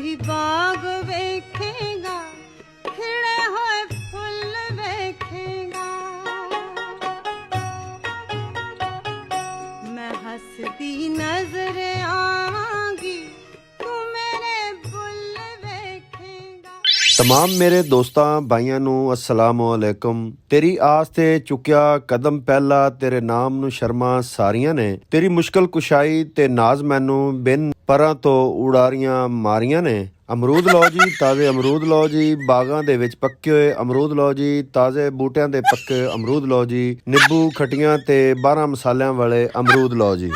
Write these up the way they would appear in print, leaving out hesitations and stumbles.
कोई बाग वेखेगा, खिड़े होए फुल वेखेगा। मैं हसदी नजर आवांगी, तू मेरे बुल वेखेगा। तमाम मेरे दोस्तां भाइयों ਨੂੰ अस्सलाम वालेकुम। तेरी आस ते चुकिया कदम पहला, तेरे नाम ਨੂੰ ਸ਼ਰਮਾਂ ਸਾਰੀਆਂ ਨੇ। ਤੇਰੀ ਮੁਸ਼ਕਲ ਕੁਸ਼ਾਈ ਤੇ ਨਾਜ਼ ਮੈਨੂੰ ਬਿਨ ਪਰਾਂ ਤੋਂ ਉਡਾਰੀਆਂ ਮਾਰੀਆਂ ਨੇ। ਅਮਰੂਦ ਲਓ ਜੀ, ਤਾਜ਼ੇ ਅਮਰੂਦ ਲਓ ਜੀ, ਬਾਗਾਂ ਦੇ ਵਿੱਚ ਪੱਕੇ ਹੋਏ ਅਮਰੂਦ ਲਓ ਜੀ, ਤਾਜ਼ੇ ਬੂਟਿਆਂ ਦੇ ਪੱਕੇ ਅਮਰੂਦ ਲਓ ਜੀ, ਨਿੰਬੂ ਖਟੀਆਂ ਤੇ 12 ਮਸਾਲਿਆਂ ਵਾਲੇ ਅਮਰੂਦ ਲਓ ਜੀ।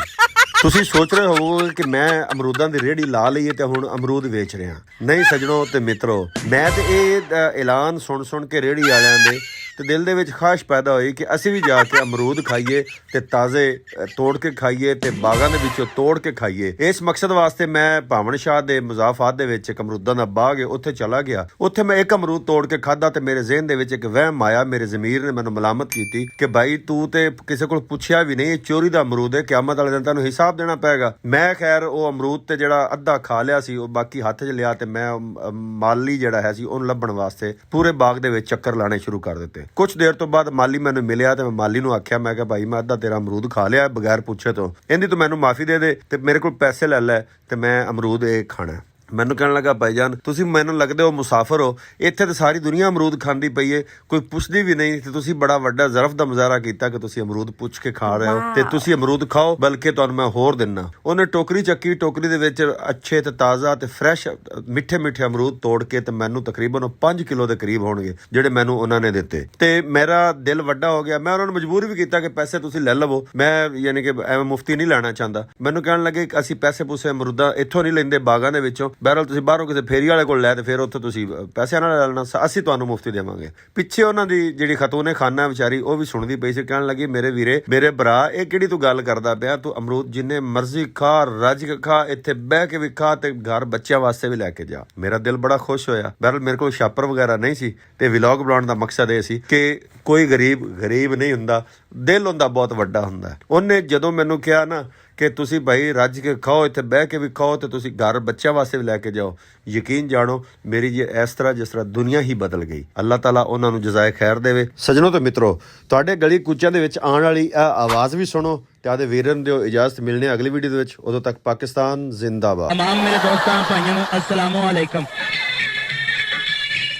ਤੁਸੀਂ ਸੋਚ ਰਹੇ ਹੋਵੋਗੇ ਕਿ ਮੈਂ ਅਮਰੂਦਾਂ ਦੀ ਰੇਹੜੀ ਲਾ ਲਈ ਤੇ ਹੁਣ ਅਮਰੂਦ ਵੇਚ ਰਿਹਾ। ਨਹੀਂ ਸੱਜਣੋ ਤੇ ਮਿੱਤਰੋ, ਮੈਂ ਤੇ ਇਹ ਐਲਾਨ ਸੁਣ ਕੇ ਰੇਹੜੀ ਵਾਲਿਆਂ ਦੇ ਤੇ ਦਿਲ ਦੇ ਵਿੱਚ ਖਾਸ਼ ਪੈਦਾ ਹੋਈ ਕਿ ਅਸੀਂ ਵੀ ਜਾ ਕੇ ਅਮਰੂਦ ਖਾਈਏ ਤੇ ਤਾਜ਼ੇ ਤੋੜ ਕੇ ਖਾਈਏ ਤੇ ਬਾਗਾਂ ਦੇ ਵਿੱਚੋਂ ਤੋੜ ਕੇ ਖਾਈਏ। ਇਸ ਮਕਸਦ ਵਾਸਤੇ ਮੈਂ ਭਾਵਨ ਸ਼ਾਹ ਦੇ ਮੁਜ਼ਾਫਾਤ ਦੇ ਵਿੱਚ ਇੱਕ ਅਮਰੂਦਾਂ ਦਾ ਬਾਗ ਹੈ, ਉੱਥੇ ਚਲਾ ਗਿਆ। ਉੱਥੇ ਮੈਂ ਇੱਕ ਅਮਰੂਦ ਤੋੜ ਕੇ ਖਾਧਾ ਤੇ ਮੇਰੇ ਜ਼ਿਹਨ ਦੇ ਵਿੱਚ ਇੱਕ ਵਹਿਮ ਆਇਆ। ਮੇਰੇ ਜ਼ਮੀਰ ਨੇ ਮੈਨੂੰ ਮਲਾਮਤ ਕੀਤੀ ਕਿ ਭਾਈ ਤੂੰ ਤੇ ਕਿਸੇ ਕੋਲ ਪੁੱਛਿਆ ਵੀ ਨਹੀਂ, ਇਹ ਚੋਰੀ ਦਾ ਅਮਰੂਦ ਹੈ, ਕਿਆਮਤ ਵਾਲੇ ਦਿਨ ਤੈਨੂੰ ਹਿਸਾਬ ਦੇਣਾ ਪਏਗਾ। ਮੈਂ ਖੈਰ ਉਹ ਅਮਰੂਦ ਤੇ ਜਿਹੜਾ ਅੱਧਾ ਖਾ ਲਿਆ ਸੀ, ਉਹ ਬਾਕੀ ਹੱਥ 'ਚ ਲਿਆ ਤੇ ਮੈਂ ਮਾਲੀ ਜਿਹੜਾ ਹੈ ਸੀ ਉਹਨੂੰ ਲੱਭਣ ਵਾਸਤੇ ਪੂਰੇ ਬਾਗ ਦੇ ਵਿੱਚ ਚੱਕਰ ਲਾਣੇ ਸ਼ੁਰੂ ਕਰ ਦਿੱਤੇ। ਕੁਛ ਦੇਰ ਤੋਂ ਬਾਅਦ ਮਾਲੀ ਮੈਨੂੰ ਮਿਲਿਆ ਤੇ ਮੈਂ ਮਾਲੀ ਨੂੰ ਆਖਿਆ, ਮੈਂ ਕਿਹਾ ਭਾਈ ਮੈਂ ਅੱਧਾ ਤੇਰਾ ਅਮਰੂਦ ਖਾ ਲਿਆ ਬਗੈਰ ਪੁੱਛੇ ਤੋਂ, ਇਹਦੀ ਤੂੰ ਮੈਨੂੰ ਮਾਫੀ ਦੇ ਦੇ ਤੇ ਮੇਰੇ ਕੋਲ ਪੈਸੇ ਲੈ ਲੈ ਤੇ ਮੈਂ ਅਮਰੂਦ ਇਹ ਖਾਣਾ। ਮੈਨੂੰ ਕਹਿਣ ਲੱਗਾ ਭਾਈਜਾਨ ਤੁਸੀਂ ਮੈਨੂੰ ਲੱਗਦੇ ਹੋ ਮੁਸਾਫਰ ਹੋ, ਇੱਥੇ ਤਾਂ ਸਾਰੀ ਦੁਨੀਆ ਅਮਰੂਦ ਖਾਂਦੀ ਪਈ ਏ, ਕੋਈ ਪੁੱਛਦੀ ਵੀ ਨਹੀਂ ਤੇ ਤੁਸੀਂ ਬੜਾ ਵੱਡਾ ਜ਼ਰਫ ਦਾ ਮੁਜ਼ਾਹਰਾ ਕੀਤਾ ਕਿ ਤੁਸੀਂ ਅਮਰੂਦ ਪੁੱਛ ਕੇ ਖਾ ਰਹੇ ਹੋ ਤੇ ਤੁਸੀਂ ਅਮਰੂਦ ਖਾਓ, ਬਲਕਿ ਤੁਹਾਨੂੰ ਮੈਂ ਹੋਰ ਦਿੰਨਾ। ਉਹਨੇ ਟੋਕਰੀ ਚੱਕੀ, ਟੋਕਰੀ ਦੇ ਵਿੱਚ ਅੱਛੇ ਤੇ ਤਾਜ਼ਾ ਤੇ ਫਰੈਸ਼ ਮਿੱਠੇ ਅਮਰੂਦ ਤੋੜ ਕੇ ਤੇ ਮੈਨੂੰ ਤਕਰੀਬਨ 5 ਕਿਲੋ ਦੇ ਕਰੀਬ ਹੋਣਗੇ ਜਿਹੜੇ ਮੈਨੂੰ ਉਹਨਾਂ ਨੇ ਦਿੱਤੇ ਤੇ ਮੇਰਾ ਦਿਲ ਵੱਡਾ ਹੋ ਗਿਆ। ਮੈਂ ਉਹਨਾਂ ਨੂੰ ਮਜਬੂਰ ਵੀ ਕੀਤਾ ਕਿ ਪੈਸੇ ਤੁਸੀਂ ਲੈ ਲਵੋ, ਮੈਂ ਯਾਨੀ ਕਿ ਐਵੇਂ ਮੁਫਤੀ ਨਹੀਂ ਲੈਣਾ ਚਾਹੁੰਦਾ। ਮੈਨੂੰ ਕਹਿਣ ਲੱਗੇ ਕਿ ਅਸੀਂ ਪੈਸੇ ਪੂਸੇ ਅਮਰੂਦਾਂ ਇੱਥੋਂ ਨਹੀਂ ਲੈਂਦੇ ਬਾਗਾਂ ਦੇ ਵਿੱਚੋਂ, ਬਹਿਰਹਾਲ ਤੁਸੀਂ ਬਾਹਰੋਂ ਕਿਸੇ ਫੇਰੀ ਵਾਲੇ ਕੋਲ ਲੈ ਤੇ ਫਿਰ ਉੱਥੋਂ ਤੁਸੀਂ ਪੈਸਿਆਂ ਨਾਲ ਲੈ ਲੈਣਾ, ਅਸੀਂ ਤੁਹਾਨੂੰ ਮੁਫਤੀ ਦੇਵਾਂਗੇ। ਪਿੱਛੇ ਉਹਨਾਂ ਦੀ ਜਿਹੜੀ ਖਤੂਨੇ ਖਾਨਾ ਵਿਚਾਰੀ ਉਹ ਵੀ ਸੁਣਦੀ ਪਈ ਸੀ, ਕਹਿਣ ਲੱਗੀ ਮੇਰੇ ਵੀਰੇ ਮੇਰੇ ਭਰਾ ਇਹ ਕਿਹੜੀ ਤੂੰ ਗੱਲ ਕਰਦਾ ਪਿਆ, ਤੂੰ ਅਮਰੂਦ ਜਿੰਨੇ ਮਰਜ਼ੀ ਖਾ, ਰੱਜ ਕੇ ਖਾ, ਇੱਥੇ ਬਹਿ ਕੇ ਵੀ ਖਾ ਤੇ ਘਰ ਬੱਚਿਆਂ ਵਾਸਤੇ ਵੀ ਲੈ ਕੇ ਜਾ। ਮੇਰਾ ਦਿਲ ਬੜਾ ਖੁਸ਼ ਹੋਇਆ। ਬਹਿਰਹਾਲ ਮੇਰੇ ਕੋਲ ਛਾਪਰ ਵਗੈਰਾ ਨਹੀਂ ਸੀ ਤੇ ਵਲੌਗ ਬਣਾਉਣ ਦਾ ਮਕਸਦ ਇਹ ਸੀ ਕਿ ਕੋਈ ਗਰੀਬ ਨਹੀਂ ਹੁੰਦਾ, ਦਿਲ ਹੁੰਦਾ ਬਹੁਤ ਵੱਡਾ ਹੁੰਦਾ। ਉਹਨੇ ਜਦੋਂ ਮੈਨੂੰ ਕਿਹਾ ਨਾ ਕਿ ਤੁਸੀਂ ਭਾਈ ਰੱਜ ਕੇ ਖਾਓ, ਇੱਥੇ ਬਹਿ ਕੇ ਵੀ ਖਾਓ ਤੇ ਤੁਸੀਂ ਘਰ ਬੱਚਿਆਂ ਵਾਸਤੇ ਵੀ ਲੈ ਕੇ ਜਾਓ, ਯਕੀਨ ਜਾਣੋ ਮੇਰੀ ਜੇ ਇਸ ਤਰ੍ਹਾਂ ਜਿਸ ਤਰ੍ਹਾਂ ਦੁਨੀਆ ਹੀ ਬਦਲ ਗਈ। ਅੱਲਾਹ ਤਾਲਾ ਉਹਨਾਂ ਨੂੰ ਜਜ਼ਾਏ ਖੈਰ ਦੇਵੇ। ਸੱਜਣੋ ਤੇ ਮਿੱਤਰੋ, ਤੁਹਾਡੇ ਗਲੀ ਕੁੱਚਿਆਂ ਦੇ ਵਿੱਚ ਆਉਣ ਵਾਲੀ ਇਹ ਆਵਾਜ਼ ਵੀ ਸੁਣੋ ਤੇ ਆਦੇ ਵੀਰਨ ਦਿਓ ਇਜਾਜ਼ਤ। ਮਿਲਣੇ ਅਗਲੀ ਵੀਡੀਓ ਦੇ ਵਿੱਚ, ਉਦੋਂ ਤੱਕ ਪਾਕਿਸਤਾਨ ਜ਼ਿੰਦਾਬਾਦ। तमाम मेरे दोस्तों भाइयों अस्सलाम वालेकुम।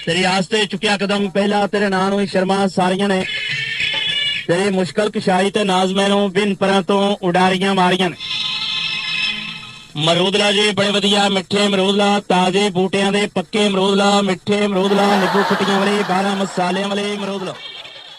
तेरी आस्ते चुकिया कदम पहला, तेरे नाम ਨੂੰ ਸ਼ਰਮਾਂ ਸਾਰੀਆਂ ਨੇ। तेरी मुश्किल कुशाई ते नाज मैनू बिन परां तो उडारियां मारियां ने। अमरूद ला जी बड़े वधिया मिठे अमरूद ला, ताजे बूटियां दे पक्के अमरूद ला, मिठे अमरूद ला, निंबू खट्टियां वाले 12 मसालियां वाले अमरूद ला।